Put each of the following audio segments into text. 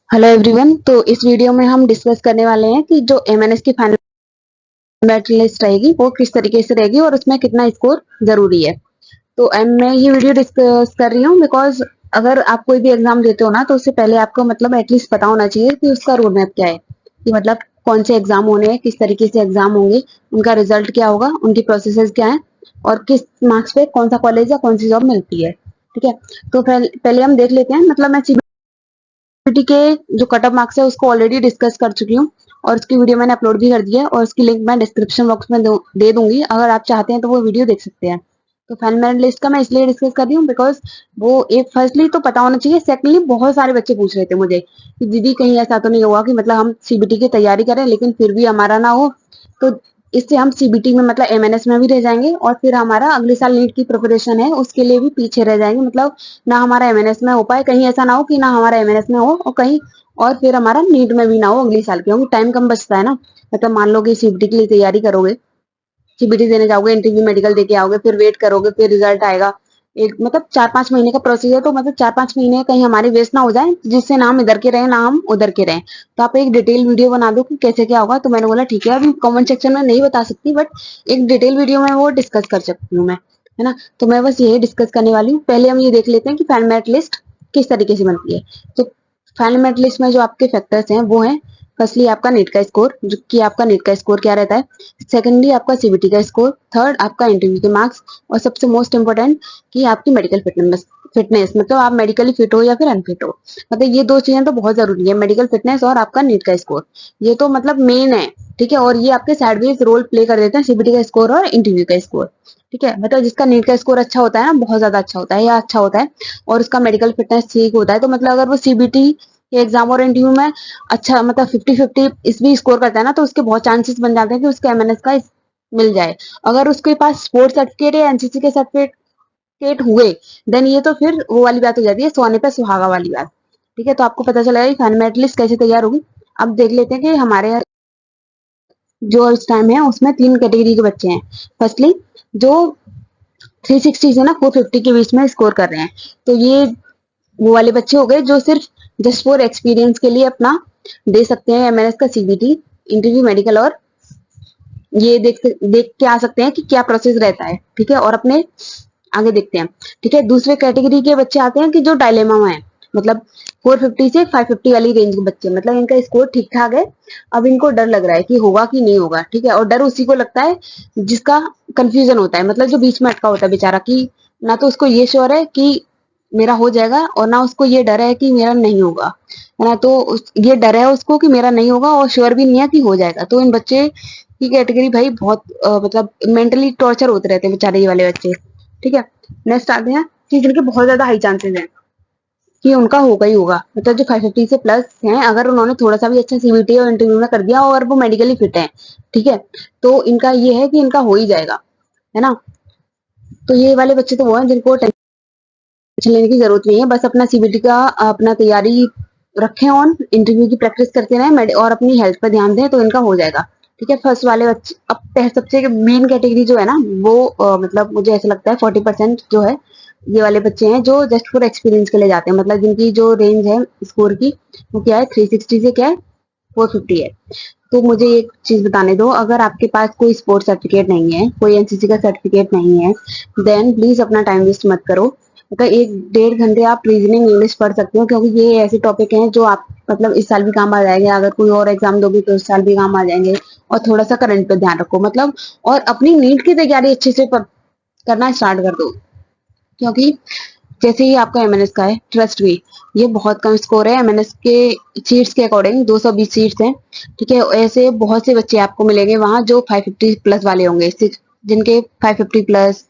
Hello everyone. तो इस video में हम डिस्कस करने वाले हैं कि जो एमएनएस की फाइनल मेरिट लिस्ट रहेगी वो किस तरीके से रहेगी और उसमें कितना स्कोर जरूरी है। तो मैं ये वीडियो डिस्कस कर रही हूँ बिकॉज अगर आप कोई भी एग्जाम देते हो ना तो उससे पहले आपको मतलब एटलीस्ट पता होना चाहिए कि उसका रोड मैप क्या है, कि मतलब कौन से एग्जाम होने हैं, किस तरीके से एग्जाम होंगे, उनका रिजल्ट क्या होगा, उनकी प्रोसेसेस क्या है और किस मार्क्स पे कौन सा कॉलेज या कौन सी जॉब मिलती है। ठीक है, तो पहले हम देख लेते हैं। मतलब मैं सीबीटी के जो कट ऑफ मार्क्स है उसको ऑलरेडी डिस्कस कर चुकी हूँ और उसकी वीडियो मैंने अपलोड भी कर दी है और उसकी लिंक मैं डिस्क्रिप्शन बॉक्स में दे दूंगी। अगर आप चाहते हैं तो वो वीडियो देख सकते हैं। तो फाइनल मेरिट लिस्ट का मैं इसलिए डिस्कस कर रही हूँ बिकॉज वो एक फर्स्टली तो पता होना चाहिए, सेकंडली बहुत सारे बच्चे पूछ रहे थे मुझे कि दीदी कहीं ऐसा तो नहीं हुआ कि मतलब हम सीबीटी की तैयारी करें लेकिन फिर भी हमारा ना हो, तो इससे हम सीबीटी में मतलब एमएनएस में भी रह जाएंगे और फिर हमारा अगले साल नीट की प्रिपरेशन है उसके लिए भी पीछे रह जाएंगे। मतलब ना हमारा एमएनएस में हो पाए, कहीं ऐसा ना हो कि ना हमारा एमएनएस में हो और कहीं और फिर हमारा नीट में भी ना हो अगले साल, क्योंकि टाइम कम बचता है ना। मतलब मान लो कि सीबीटी के लिए तैयारी करोगे, सीबीटी देने जाओगे, इंटरव्यू मेडिकल देके आओगे, फिर वेट करोगे, फिर रिजल्ट आएगा। एक मतलब 4-5 महीने का प्रोसेस है, तो मतलब 4-5 महीने कहीं हमारे वेस्ट ना हो जाए जिससे ना हम इधर के रहे ना हम उधर के रहे। तो आप एक डिटेल वीडियो बना दो कि कैसे क्या होगा। तो मैंने बोला ठीक है, अभी कमेंट सेक्शन में नहीं बता सकती बट एक डिटेल वीडियो में वो डिस्कस कर सकती हूँ मैं, है ना। तो मैं बस यही डिस्कस करने वाली हूँ। पहले हम ये देख लेते हैं कि फाइनल मेरिट लिस्ट किस तरीके से बनती है। तो फाइनल मेरिट लिस्ट में जो आपके फैक्टर्स हैं वो हैं, फर्स्टली आपका नीट का स्कोर, जो कि आपका नीट का स्कोर क्या रहता है। सेकेंडली आपका सीबीटी का स्कोर, थर्ड आपका इंटरव्यू के मार्क्स और सबसे मोस्ट इंपोर्टेंट कि आपकी मेडिकल फिटनेस मतलब आप मेडिकली फिट हो या फिर अनफिट हो। मतलब ये दो चीजें तो बहुत जरूरी है, मेडिकल फिटनेस और आपका नीट का स्कोर। ये तो मतलब मेन है। ठीक है, और ये आपके साइडवेज रोल प्ले कर देते हैं, सीबीटी का स्कोर और इंटरव्यू का स्कोर। ठीक है, मतलब जिसका नीट का स्कोर अच्छा होता है ना, बहुत ज्यादा अच्छा होता है या अच्छा होता है और उसका मेडिकल फिटनेस ठीक होता है, तो मतलब अगर वो सीबीटी के एग्जाम और इंटरव्यू में अच्छा मतलब 50-50 इस भी स्कोर करता है ना, तो उसके बहुत चांसेस बन जाते हैं कि उसके एमएनएस का मिल जाए। अगर उसके पास स्पोर्ट्स सर्टिफिकेट या एनसीसी के सर्टिफिकेट हुए देन ये तो फिर वो वाली बात हो जाती है, सोने पे सुहागा वाली बात। ठीक है, तो आपको पता चलेगा कि फाइनल मेरिट लिस्ट कैसे तैयार होगी। अब देख लेते हैं कि हमारे यहाँ जो इस टाइम है उसमें 3 कैटेगरी के बच्चे हैं। फर्स्टली जो 360 से ना 450 के बीच में स्कोर कर रहे हैं, तो ये वो वाले बच्चे हो गए जो सिर्फ जस्ट फॉर एक्सपीरियंस के लिए अपना दे सकते हैं एमएनएस का सीबीटी, इंटरव्यू मेडिकल और ये देख के आ सकते हैं कि क्या प्रोसेस रहता है। ठीक है, और अपने आगे देखते हैं। ठीक है, दूसरे कैटेगरी के बच्चे आते हैं कि जो डायलेमा में है, मतलब 450 से 550 वाली रेंज के बच्चे, मतलब इनका स्कोर ठीक ठाक है, अब इनको डर लग रहा है कि होगा कि नहीं होगा। ठीक है, और डर उसी को लगता है जिसका कंफ्यूजन होता है, मतलब जो बीच में अटका होता है बेचारा, कि ना तो उसको ये श्योर है कि मेरा हो जाएगा और ना उसको ये डर है कि मेरा नहीं होगा, है ना। तो ये डर है उसको कि मेरा नहीं होगा और श्योर भी नहीं है कि हो जाएगा। तो इन बच्चे की कैटेगरी भाई बहुत मतलब मेंटली टॉर्चर होते रहते हैं बेचारे ये वाले बच्चे। ठीक है, नेक्स्ट आते हैं कि जिनके बहुत ज्यादा हाई चांसेस हैं कि उनका होगा ही होगा, मतलब जो 550 से प्लस हैं, अगर उन्होंने थोड़ा सा भी अच्छा सीबीटी और इंटरव्यू में कर दिया और वो मेडिकली फिट है, ठीक है, तो इनका ये है कि इनका हो ही जाएगा, है ना। तो ये वाले बच्चे तो वो हैं जिनको टेंशन लेने की जरूरत नहीं है, बस अपना सीबीटी का अपना तैयारी रखें ऑन, इंटरव्यू की प्रैक्टिस करते रहें और अपनी हेल्थ पर ध्यान दें तो इनका हो जाएगा। ठीक है, फर्स्ट वाले बच्चे अब सबसे मेन कैटेगरी जो है ना वो मतलब मुझे ऐसा लगता है 40% जो है ये वाले बच्चे हैं जो जस्ट फॉर एक्सपीरियंस के लिए जाते हैं, मतलब जिनकी जो रेंज है स्कोर की वो क्या है, 360 से क्या है, 450 है। तो मुझे एक चीज बताने दो, अगर आपके पास कोई स्पोर्ट्स सर्टिफिकेट नहीं है, कोई एनसीसी का सर्टिफिकेट नहीं है, देन प्लीज अपना टाइम वेस्ट मत करो। मतलब 1-1.5 घंटे आप रीजनिंग इंग्लिश पढ़ सकते हो, क्योंकि ये ऐसे टॉपिक हैं जो आप मतलब इस साल भी काम आ जाएंगे, अगर कोई और एग्जाम दोगे तो इस साल भी काम आ जाएंगे। और थोड़ा सा करंट पे ध्यान रखो मतलब, और अपनी नीट की तैयारी अच्छे से करना स्टार्ट कर दो, क्योंकि जैसे ही आपका एमएनएस का है, ट्रस्ट मी ये बहुत कम स्कोर है एमएनएस के सीट्स के अकॉर्डिंग, 220 सीट्स हैं। ठीक है, ऐसे बहुत से बच्चे आपको मिलेंगे वहां जो 550 प्लस वाले होंगे, जिनके 550 प्लस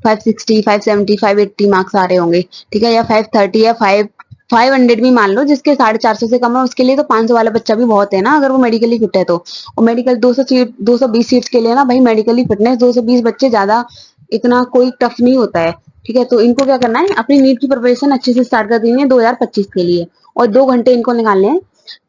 560 570 580 मार्क्स आ रहे होंगे। ठीक है, या 530 या 500 भी मान लो, जिसके 450 से कम है उसके लिए तो 500 वाला बच्चा भी बहुत है ना, अगर वो मेडिकली फिट है तो। और मेडिकल 220 सीट्स के लिए ना भाई मेडिकली फिटनेस 220 बच्चे ज्यादा इतना कोई टफ नहीं होता है। ठीक है, तो इनको क्या करना है, अपनी नीट की प्रिपरेशन अच्छे से स्टार्ट कर देनी है 2025 के लिए, और 2 घंटे इनको निकालने हैं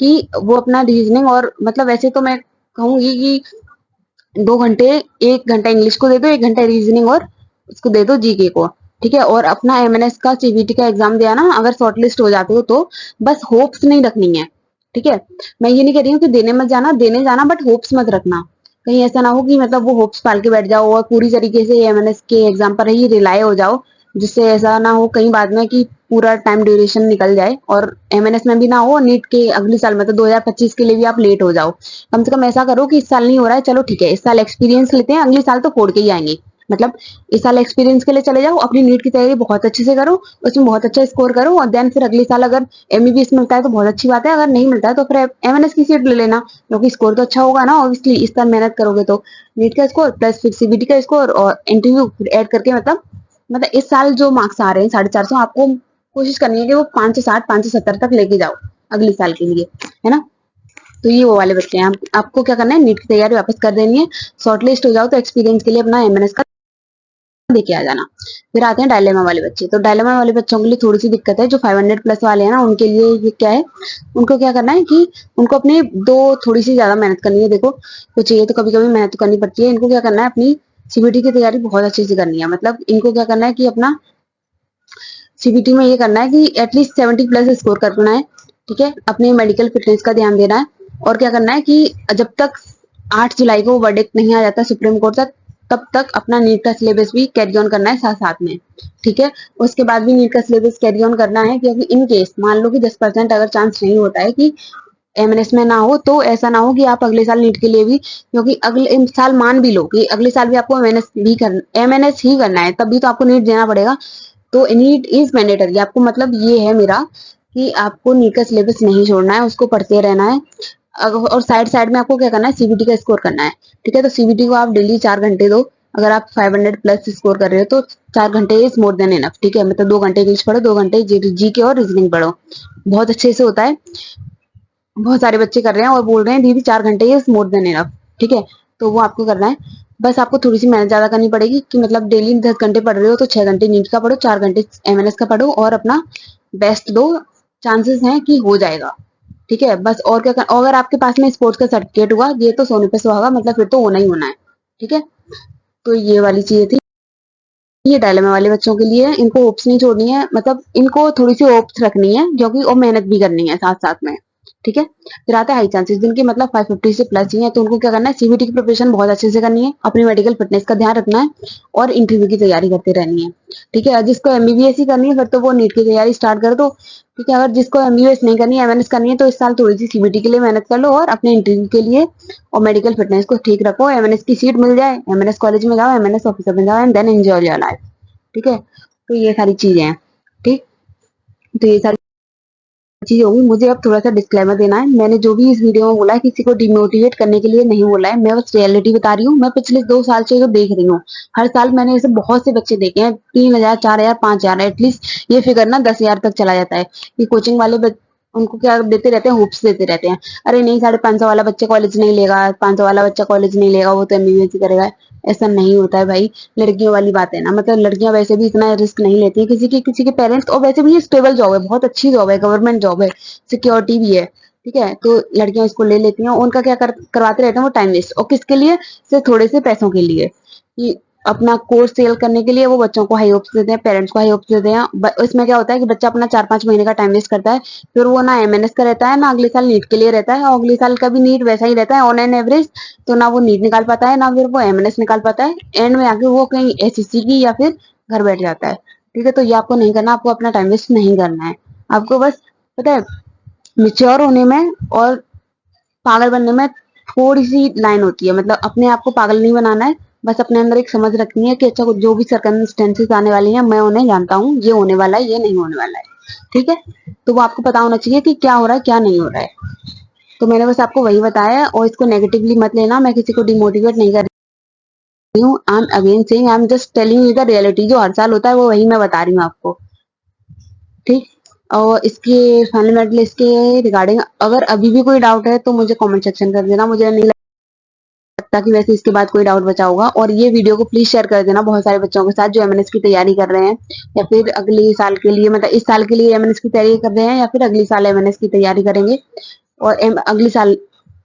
कि वो अपना रीजनिंग और मतलब वैसे तो मैं कहूंगी कि 2 घंटे, 1 घंटा इंग्लिश को दे दो, 1 घंटा रीजनिंग और उसको दे दो जीके को। ठीक है, और अपना एमएनएस का सीबीटी का एग्जाम दिया ना, अगर शॉर्टलिस्ट हो जाते हो तो बस होप्स नहीं रखनी है। ठीक है। मैं ये नहीं कह रही हूँ कि देने मत जाना, देने जाना बट होप्स मत रखना। कहीं ऐसा ना हो कि मतलब वो होप्स पाल के बैठ जाओ और पूरी तरीके से एमएनएस के एग्जाम पर ही रिलाय हो जाओ, जिससे ऐसा ना हो कहीं बाद में कि पूरा टाइम ड्यूरेशन निकल जाए और एमएनएस में भी ना हो, नीट के अगले साल मतलब 2025 के लिए भी आप लेट हो जाओ। कम से कम ऐसा करो कि इस साल नहीं हो रहा है, चलो ठीक है, इस साल एक्सपीरियंस लेते हैं, अगले साल तो फोड़ के ही आएंगे। मतलब इस साल एक्सपीरियंस के लिए चले जाओ, अपनी नीट की तैयारी बहुत अच्छे से करो, उसमें बहुत अच्छा स्कोर करो और देन फिर अगले साल अगर एमबीबीएस मिलता है तो बहुत अच्छी बात है, अगर नहीं मिलता है तो फिर एमएनएस की सीट ले लेना, क्योंकि स्कोर तो अच्छा होगा ना ऑब्वियसली। इस साल मेहनत करोगे तो नीट का स्कोर प्लस फिर सीबीटी का स्कोर और इंटरव्यू फिर ऐड करके मतलब इस साल जो मार्क्स आ रहे हैं 450, आपको कोशिश करनी है कि वो 560 570 तक लेके जाओ अगले साल के लिए, है ना। तो ये वो वाले बच्चे हैं। आपको क्या करना है, नीट की तैयारी वापस कर देनी है, शॉर्ट लिस्ट हो जाओ तो एक्सपीरियंस के लिए अपना एमएनएस का देके आ जाना। फिर आते हैं डायलेमा वाले बच्चे। तो डायलेमा वाले बच्चों के लिए थोड़ी सी दिक्कत है, जो 500 प्लस वाले हैं ना, उनके लिए ये क्या है, उनको क्या करना है कि उनको अपनी दो थोड़ी सी ज्यादा मेहनत करनी है। देखो कुछ ये तो कभी कभी मेहनत तो करनी पड़ती है, इनको क्या करना है, अपनी सीबीटी की तैयारी बहुत अच्छे से करनी है। मतलब इनको क्या करना है कि अपना सीबीटी में ये करना है कि एटलीस्ट 70 प्लस स्कोर करना है, ठीक है। अपनी मेडिकल फिटनेस का ध्यान देना है और क्या करना है कि जब तक 8 जुलाई को वर्डिक्ट नहीं आ जाता सुप्रीम कोर्ट तक, तब तक अपना नीट का सिलेबस भी कैरी ऑन करना है साथ साथ में, ठीक है। उसके बाद भी नीट का सिलेबस कैरी ऑन करना है, क्योंकि इन केस मान लो कि 10% अगर चांस नहीं होता है कि एमएनएस में ना हो, तो ऐसा ना हो कि आप अगले साल नीट के लिए भी, क्योंकि अगले साल मान भी लो कि अगले साल भी आपको एमएनएस ही करना है, तब भी तो आपको नीट देना पड़ेगा। तो नीट इज मैंडेटरी, आपको मतलब ये है मेरा कि आपको नीट का सिलेबस नहीं छोड़ना है, उसको पढ़ते रहना है। और साइड साइड में आपको क्या करना है, सीबीटी का स्कोर करना है, ठीक है। तो सीबीटी को आप डेली 4 घंटे दो। अगर आप 500 प्लस स्कोर कर रहे हो तो 4 घंटे इज मोर देन इनफ, ठीक है। मतलब 2 घंटे इंग्लिश पढ़ो, 2 घंटे जी के और रीजनिंग पढ़ो, बहुत अच्छे से होता है। बहुत सारे बच्चे कर रहे हैं और बोल रहे हैं दीदी 4 घंटे इज मोर देन इनफ, ठीक है। तो वो आपको करना है, बस आपको थोड़ी सी मेहनत ज्यादा करनी पड़ेगी कि मतलब डेली 10 घंटे पढ़ रहे हो तो 6 घंटे नीट का पढ़ो, 4 घंटे एमएनएस का पढ़ो और अपना बेस्ट दो, चांसेस हैं कि हो जाएगा, ठीक है। बस और क्या अगर आपके पास में स्पोर्ट्स का सर्टिफिकेट हुआ, ये तो सोने पे सुहागा, मतलब फिर तो होना ही होना है, ठीक है। तो ये वाली चीजें थी, ये डायलेमा वाले बच्चों के लिए। इनको होप्स नहीं छोड़नी है, मतलब इनको थोड़ी सी होप्स रखनी है क्योंकि और मेहनत भी करनी है साथ साथ में, ठीक है। फिर आता है हाई चांसेस, जिनके मतलब 550 से प्लस ही है, तो उनको क्या करना है, सीबीटी की प्रिपरेशन बहुत अच्छे से करनी है, अपनी मेडिकल फिटनेस का ध्यान रखना है और इंटरव्यू की तैयारी करते रहनी है, ठीक है। जिसको एमबीबीएस ही करनी है फिर तो वो नीट की तैयारी स्टार्ट कर दो, ठीक है। अगर जिसको एमबीबीएस नहीं करनी है, एमएनएस करनी है, तो इस साल थोड़ी सी सीबीटी के लिए मेहनत कर लो और अपने इंटरव्यू के लिए और मेडिकल फिटनेस को ठीक रखो, एमएनएस की सीट मिल जाए, एमएनएस कॉलेज में जाओ, एमएनएस ऑफिसर बन जाओ and then enjoy your life, ठीक है। तो ये सारी चीजें हैं, ठीक। तो ये सारी चीज होगी। मुझे अब थोड़ा सा डिस्क्लेमर देना है, मैंने जो भी इस वीडियो में बोला है किसी को डिमोटिवेट करने के लिए नहीं बोला है, मैं बस रियलिटी बता रही हूँ। मैं पिछले 2 साल से जो देख रही हूँ, हर साल मैंने ऐसे बहुत से बच्चे देखे हैं, 3,000 4,000 5,000 एटलीस्ट ये फिगर ना 10,000 तक चला जाता है। ये कोचिंग वाले उनको क्या देते रहते हैं, होप्स देते रहते हैं, अरे नहीं 550 वाला बच्चा कॉलेज नहीं लेगा, 500 वाला बच्चा कॉलेज नहीं लेगा, वो तो एमबीबीएस ही करेगा। ऐसा नहीं होता है भाई, लड़कियों वाली बात है ना, मतलब लड़कियां वैसे भी इतना रिस्क नहीं लेती है, किसी के पेरेंट्स, और वैसे भी ये स्टेबल जॉब है, बहुत अच्छी जॉब है, गवर्नमेंट जॉब है, सिक्योरिटी भी है, ठीक है। तो लड़कियां इसको ले लेती हैं, उनका क्या करवाते रहते हैं वो टाइम वेस्ट, और किसके लिए, सिर्फ थोड़े से पैसों के लिए कि अपना कोर्स सेल करने के लिए वो बच्चों को हाई होप्स देते हैं, पेरेंट्स को हाई होप्स देते हैं। इसमें क्या होता है कि बच्चा अपना 4-5 महीने का टाइम वेस्ट करता है, फिर वो ना एमएनएस का रहता है, ना अगले साल नीट के लिए रहता है, और अगले साल का भी नीट वैसा ही रहता है ऑन एन एवरेज, तो ना वो नीट निकाल पाता है, ना फिर वो एमएनएस निकाल पाता है, एंड में आके वो कहीं एसएससी की या फिर घर बैठ जाता है, ठीक है। तो ये आपको नहीं करना, आपको अपना टाइम वेस्ट नहीं करना है, आपको बस पता है मिच्योर होने में और पागल बनने में थोड़ी सी लाइन होती है, मतलब अपने आप को पागल नहीं बनाना है, बस अपने अंदर एक समझ रखनी है कि अच्छा जो भी सर्कमस्टेंसेस आने वाली हैं मैं उन्हें जानता हूँ, ये होने वाला है ये नहीं होने वाला है, ठीक है। तो वो आपको पता होना चाहिए कि क्या हो रहा है क्या नहीं हो रहा है। तो मैंने बस आपको वही बताया है, और इसको नेगेटिवली मत लेना, मैं किसी को डिमोटिवेट नहीं कर रही हूँ, I am again saying, I am just telling you the reality, जो हर साल होता है वो वही मैं बता रही हूँ आपको, ठीक। और इसके फाइनल मेरिट लिस्ट के रिगार्डिंग अगर अभी भी कोई डाउट है तो मुझे कमेंट सेक्शन कर देना, मुझे नहीं लगता कि वैसे इसके बाद कोई डाउट बचा होगा। और ये वीडियो को प्लीज शेयर कर देना बहुत सारे बच्चों के साथ जो एमएनएस की तैयारी कर रहे हैं, या फिर अगले साल के लिए, मतलब इस साल के लिए एमएनएस की तैयारी कर रहे हैं, या फिर अगले साल एमएनएस की तैयारी करेंगे और अगले साल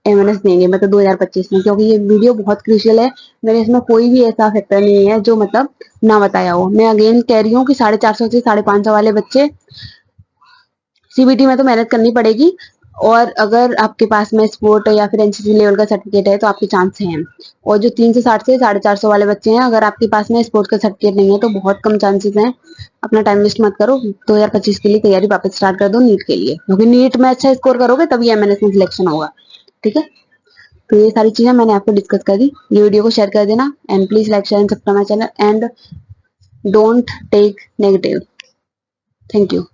एमएनएस देंगे, मतलब 2025 में, क्योंकि ये वीडियो बहुत क्रूशियल है। मेरे इसमें कोई भी ऐसा फैक्टर नहीं है जो मतलब ना बताया हो। मैं अगेन कह रही हूँ कि 450 से 550 वाले बच्चे, सीबीटी में तो मेहनत करनी पड़ेगी, और अगर आपके पास में स्पोर्ट या फिर एनसीसी लेवल का सर्टिफिकेट है तो आपके चांस हैं। और जो 360 से 450 वाले बच्चे हैं, अगर आपके पास में स्पोर्ट का सर्टिफिकेट नहीं है तो बहुत कम चांसेस हैं। अपना टाइम वेस्ट मत करो, 2025 के लिए तैयारी वापस स्टार्ट कर दो नीट के लिए, क्योंकि नीट में अच्छा स्कोर करोगे तभी एमएनएस में सिलेक्शन होगा। ठीक है, तो ये सारी चीजें मैंने आपको डिस्कस कर दी। ये वीडियो को शेयर कर देना and please like share and subscribe my channel and don't take negative. Thank you.